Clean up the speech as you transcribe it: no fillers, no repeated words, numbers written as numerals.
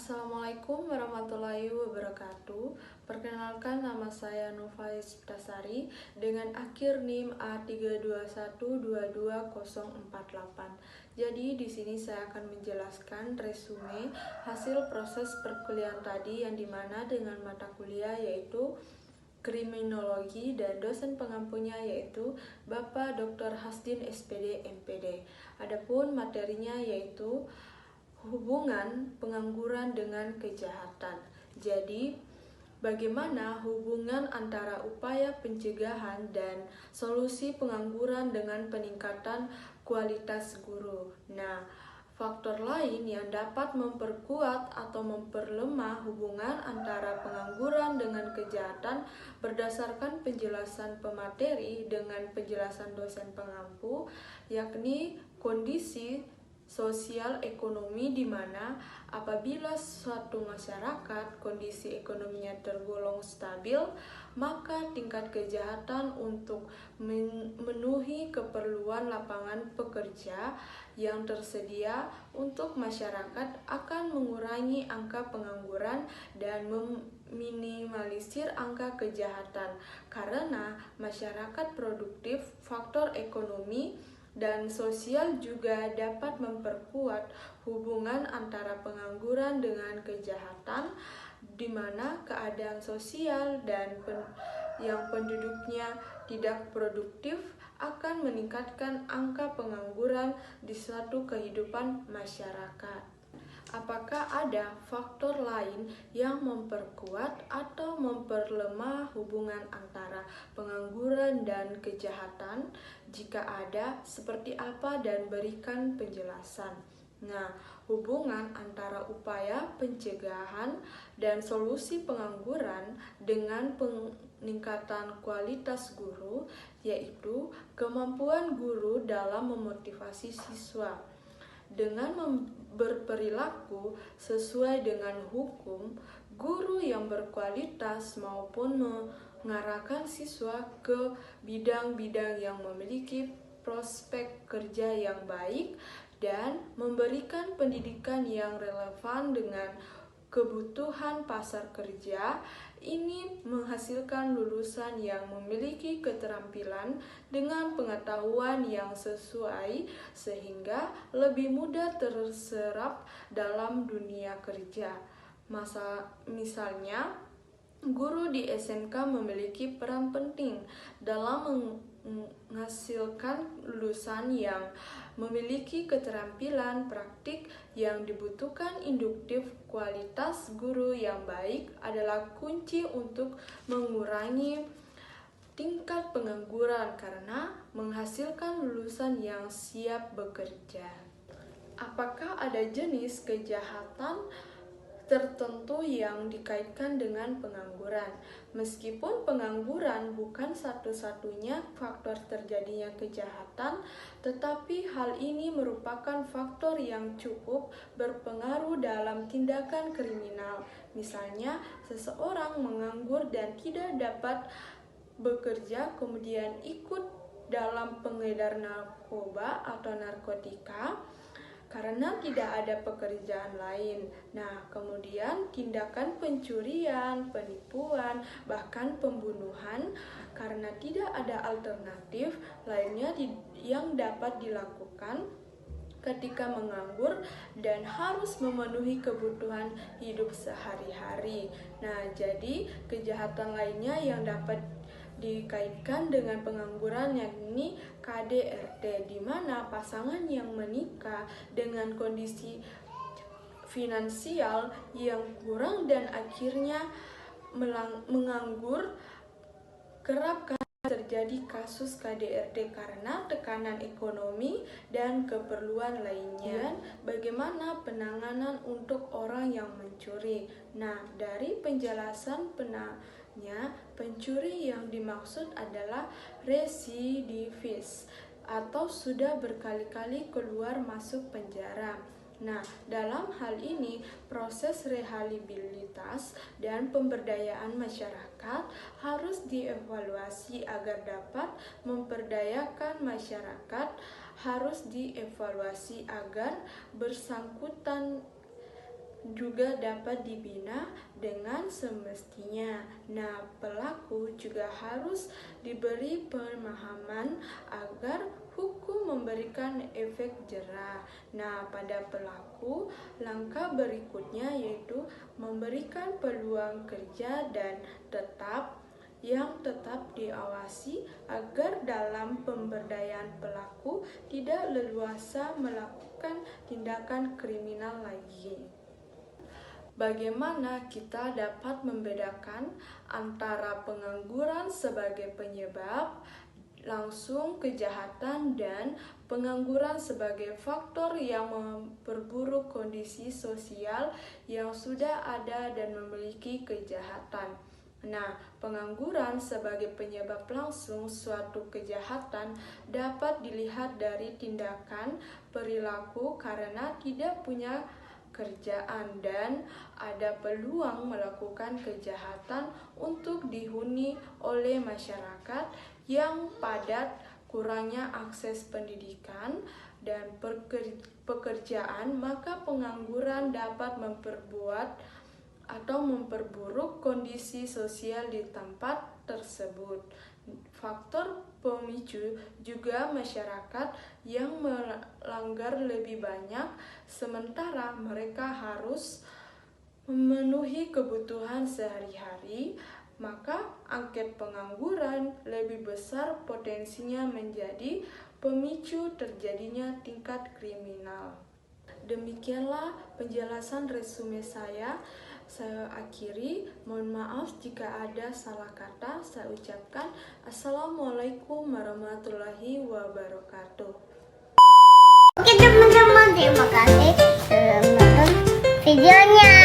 Assalamualaikum warahmatullahi wabarakatuh. Perkenalkan, nama saya Nufais Ptasari dengan akhir NIM A321222048. Jadi di sini saya akan menjelaskan resume hasil proses perkuliahan tadi, yang dimana dengan mata kuliah yaitu kriminologi dan dosen pengampunya yaitu Bapak Dr. Hasdin SPD MPD. Adapun materinya yaitu hubungan pengangguran dengan kejahatan. Jadi, bagaimana hubungan antara upaya pencegahan dan solusi pengangguran dengan peningkatan kualitas guru. Nah, faktor lain yang dapat memperkuat atau memperlemah hubungan antara pengangguran dengan kejahatan berdasarkan penjelasan pemateri dengan penjelasan dosen pengampu, yakni kondisi sosial ekonomi, di mana apabila suatu masyarakat kondisi ekonominya tergolong stabil, maka tingkat kejahatan untuk memenuhi keperluan lapangan pekerja yang tersedia untuk masyarakat akan mengurangi angka pengangguran dan meminimalisir angka kejahatan. Karena masyarakat produktif, faktor ekonomi dan sosial juga dapat memperkuat hubungan antara pengangguran dengan kejahatan, di mana keadaan sosial dan yang penduduknya tidak produktif akan meningkatkan angka pengangguran di suatu kehidupan masyarakat. Apakah ada faktor lain yang memperkuat atau memperlemah hubungan antara pengangguran dan kejahatan? Jika ada, seperti apa, dan berikan penjelasan. Nah, hubungan antara upaya pencegahan dan solusi pengangguran dengan peningkatan kualitas guru, yaitu kemampuan guru dalam memotivasi siswa. Dengan berperilaku sesuai dengan hukum, guru yang berkualitas maupun mengarahkan siswa ke bidang-bidang yang memiliki prospek kerja yang baik dan memberikan pendidikan yang relevan dengan kebutuhan pasar kerja, ini menghasilkan lulusan yang memiliki keterampilan dengan pengetahuan yang sesuai sehingga lebih mudah terserap dalam dunia kerja. Misalnya, guru di SMK memiliki peran penting dalam menghasilkan lulusan yang memiliki keterampilan praktik yang dibutuhkan. Induktif, kualitas guru yang baik adalah kunci untuk mengurangi tingkat pengangguran karena menghasilkan lulusan yang siap bekerja. Apakah ada jenis kejahatan tertentu yang dikaitkan dengan pengangguran? Meskipun pengangguran bukan satu-satunya faktor terjadinya kejahatan, tetapi hal ini merupakan faktor yang cukup berpengaruh dalam tindakan kriminal. Misalnya, seseorang menganggur dan tidak dapat bekerja, kemudian ikut dalam pengedar narkoba atau narkotika karena tidak ada pekerjaan lain. Nah, kemudian tindakan pencurian, penipuan, bahkan pembunuhan karena tidak ada alternatif lainnya yang dapat dilakukan ketika menganggur dan harus memenuhi kebutuhan hidup sehari-hari. Nah, jadi kejahatan lainnya yang dapat dikaitkan dengan pengangguran yakni KDRT, di mana pasangan yang menikah dengan kondisi finansial yang kurang dan akhirnya menganggur, kerap terjadi kasus KDRT karena tekanan ekonomi dan keperluan lainnya. Bagaimana penanganan untuk orang yang mencuri? Nah, dari penjelasan pencuri yang dimaksud adalah residivis atau sudah berkali-kali keluar masuk penjara. Nah, dalam hal ini proses rehabilitas dan pemberdayaan masyarakat harus dievaluasi agar dapat memperdayakan masyarakat, harus dievaluasi agar bersangkutan juga dapat dibina dengan semestinya. Nah, pelaku juga harus diberi pemahaman agar hukum memberikan efek jera. Nah, pada pelaku, langkah berikutnya yaitu memberikan peluang kerja dan tetap diawasi agar dalam pemberdayaan pelaku tidak leluasa melakukan tindakan kriminal lagi. Bagaimana kita dapat membedakan antara pengangguran sebagai penyebab langsung kejahatan dan pengangguran sebagai faktor yang memperburuk kondisi sosial yang sudah ada dan memiliki kejahatan? Nah, pengangguran sebagai penyebab langsung suatu kejahatan dapat dilihat dari tindakan perilaku karena tidak punya kerjaan dan ada peluang melakukan kejahatan untuk dihuni oleh masyarakat yang padat, kurangnya akses pendidikan dan pekerjaan, maka pengangguran dapat memperburuk kondisi sosial di tempat tersebut. Faktor pemicu juga masyarakat yang melanggar lebih banyak, sementara mereka harus memenuhi kebutuhan sehari-hari, maka angket pengangguran lebih besar potensinya menjadi pemicu terjadinya tingkat kriminal. Demikianlah penjelasan resume saya. Saya akhiri, mohon maaf jika ada salah kata. Saya ucapkan Assalamualaikum warahmatullahi wabarakatuh. Oke teman-teman, terima kasih sudah menonton videonya.